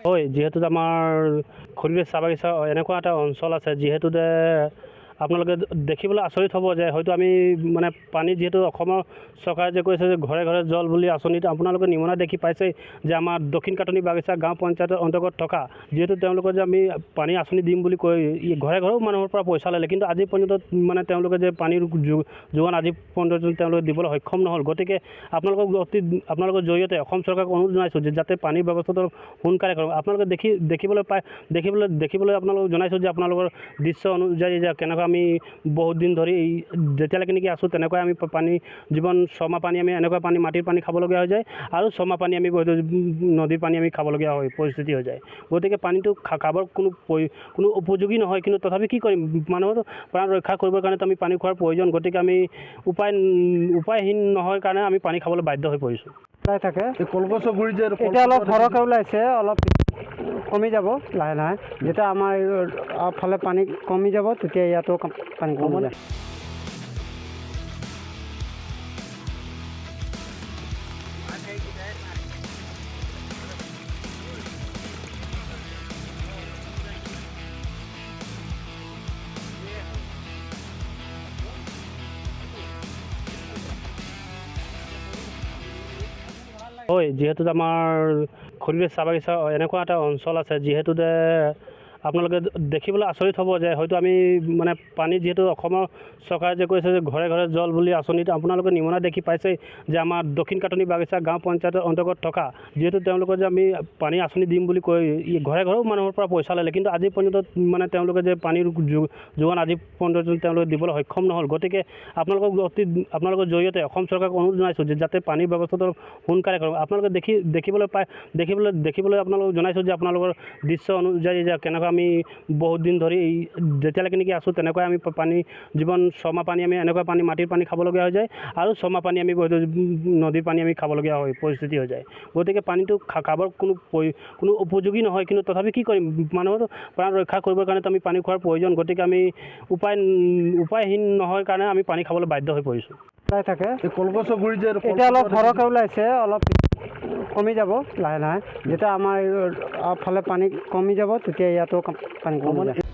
হয়, যিহেতু আমাৰ খৰিৰে চাহ বাগিচা এনেকুৱা এটা অঞ্চল আছে যিহেতুতে আপোনালোকে দেখিবলৈ আচৰিত হ'ব যে হয়তো আমি মানে পানী যিহেতু অসমৰ চৰকাৰে যে কৈছে যে ঘৰে ঘৰে জল বুলি আঁচনিত আপোনালোকে নিমনা দেখি পাইছে যে আমাৰ দক্ষিণ কাটনি বাগিচা গাঁও পঞ্চায়তৰ অন্তৰ্গত থকা যিহেতু তেওঁলোকে যে আমি পানী আঁচনি দিম বুলি কৈ ঘৰে ঘৰেও মানুহৰ পৰা পইচা ল'লে, কিন্তু আজি পৰ্যন্ত মানে তেওঁলোকে যে পানীৰ যোগান আজি পৰ্যন্ত তেওঁলোকে দিবলৈ সক্ষম নহ'ল। গতিকে আপোনালোকৰ জৰিয়তে অসম চৰকাৰক অনুৰোধ জনাইছোঁ যে যাতে পানীৰ ব্যৱস্থাটো সোনকালে কৰক। আপোনালোকে দেখিবলৈ আপোনালোকক জনাইছোঁ যে আপোনালোকৰ দৃশ্য অনুযায়ী যে কেনেকৈ আমি বহুত দিন ধৰি যেতিয়ালৈকে নেকি আছোঁ তেনেকুৱাই আমি পানী জীৱন ছমাহ পানী আমি এনেকুৱা পানী মাটিৰ পানী খাবলগীয়া হৈ যায় আৰু ছমাহ পানী আমি নদীৰ পানী আমি খাবলগীয়া হয় পৰিস্থিতি হৈ যায়। গতিকে পানীটো খাবৰ কোনো উপযোগী নহয়, কিন্তু তথাপি কি কৰিম, মানুহৰ প্ৰাণ ৰক্ষা কৰিবৰ কাৰণে আমি পানী খোৱাৰ প্ৰয়োজন। গতিকে আমি উপায়হীন নহয় কাৰণে আমি পানী খাবলৈ বাধ্য হৈ পৰিছোঁ। থাকে কলগছৰ গুৰি যে এতিয়া অলপ সৰহকৈ ওলাইছে, অলপ কমি যাব লাহে লাহে। যেতিয়া আমাৰ ফালে পানী কমি যাব তেতিয়া ইয়াতো পানী কমি যায়। হয়, যিহেতু আমাৰ খৰিৰে চাহ বাগিচা এনেকুৱা এটা অঞ্চল আছে যিহেতুতে আপোনালোকে দেখিবলৈ আচৰিত হ'ব যে হয়তো আমি মানে পানী যিহেতু অসমৰ চৰকাৰে যে কৈছে যে ঘৰে ঘৰে জল বুলি আঁচনিত আপোনালোকে নিমনা দেখি পাইছে যে আমাৰ দক্ষিণ কাটনি বাগিচা গাঁও পঞ্চায়তৰ অন্তৰ্গত থকা যিহেতু তেওঁলোকে যে আমি পানী আঁচনি দিম বুলি কৈ ঘৰে ঘৰেও মানুহৰ পৰা পইচা ল'লে, কিন্তু আজি পৰ্যন্ত মানে তেওঁলোকে যে পানীৰ যোগান আজি পৰ্যন্ত তেওঁলোকে দিবলৈ সক্ষম নহ'ল। গতিকে আপোনালোকৰ জৰিয়তে অসম চৰকাৰক অনুৰোধ জনাইছোঁ যে যাতে পানীৰ ব্যৱস্থাটো সোনকালে কৰক। আপোনালোকে দেখিবলৈ আপোনালোকক জনাইছোঁ যে আপোনালোকৰ দৃশ্য অনুযায়ী যে কেনেকৈ আমি বহুত দিন ধৰি যেতিয়ালৈকে নেকি আছোঁ তেনেকুৱাই আমি পানী জীৱন ছমাহ পানী আমি এনেকুৱা পানী মাটিৰ পানী খাবলগীয়া হৈ যায় আৰু ছমাহ পানী আমি নদীৰ পানী আমি খাবলগীয়া হয় পৰিস্থিতি হৈ যায়। গতিকে পানীটো খাবৰ কোনো উপযোগী নহয়, কিন্তু তথাপি কি কৰিম, মানুহৰ প্ৰাণ ৰক্ষা কৰিবৰ কাৰণে আমি পানী খোৱাৰ প্ৰয়োজন। গতিকে আমি উপায়হীন নহয় কাৰণে আমি পানী খাবলৈ বাধ্য হৈ পৰিছোঁ। থাকে কলগছৰ গুৰি যে এতিয়া অলপ সৰহকৈ ওলাইছে, অলপ কমি যাব লাহে লাহে। যেতিয়া আমাৰ ফালে পানী কমি যাব তেতিয়া ইয়াতো পানী কমি যায়।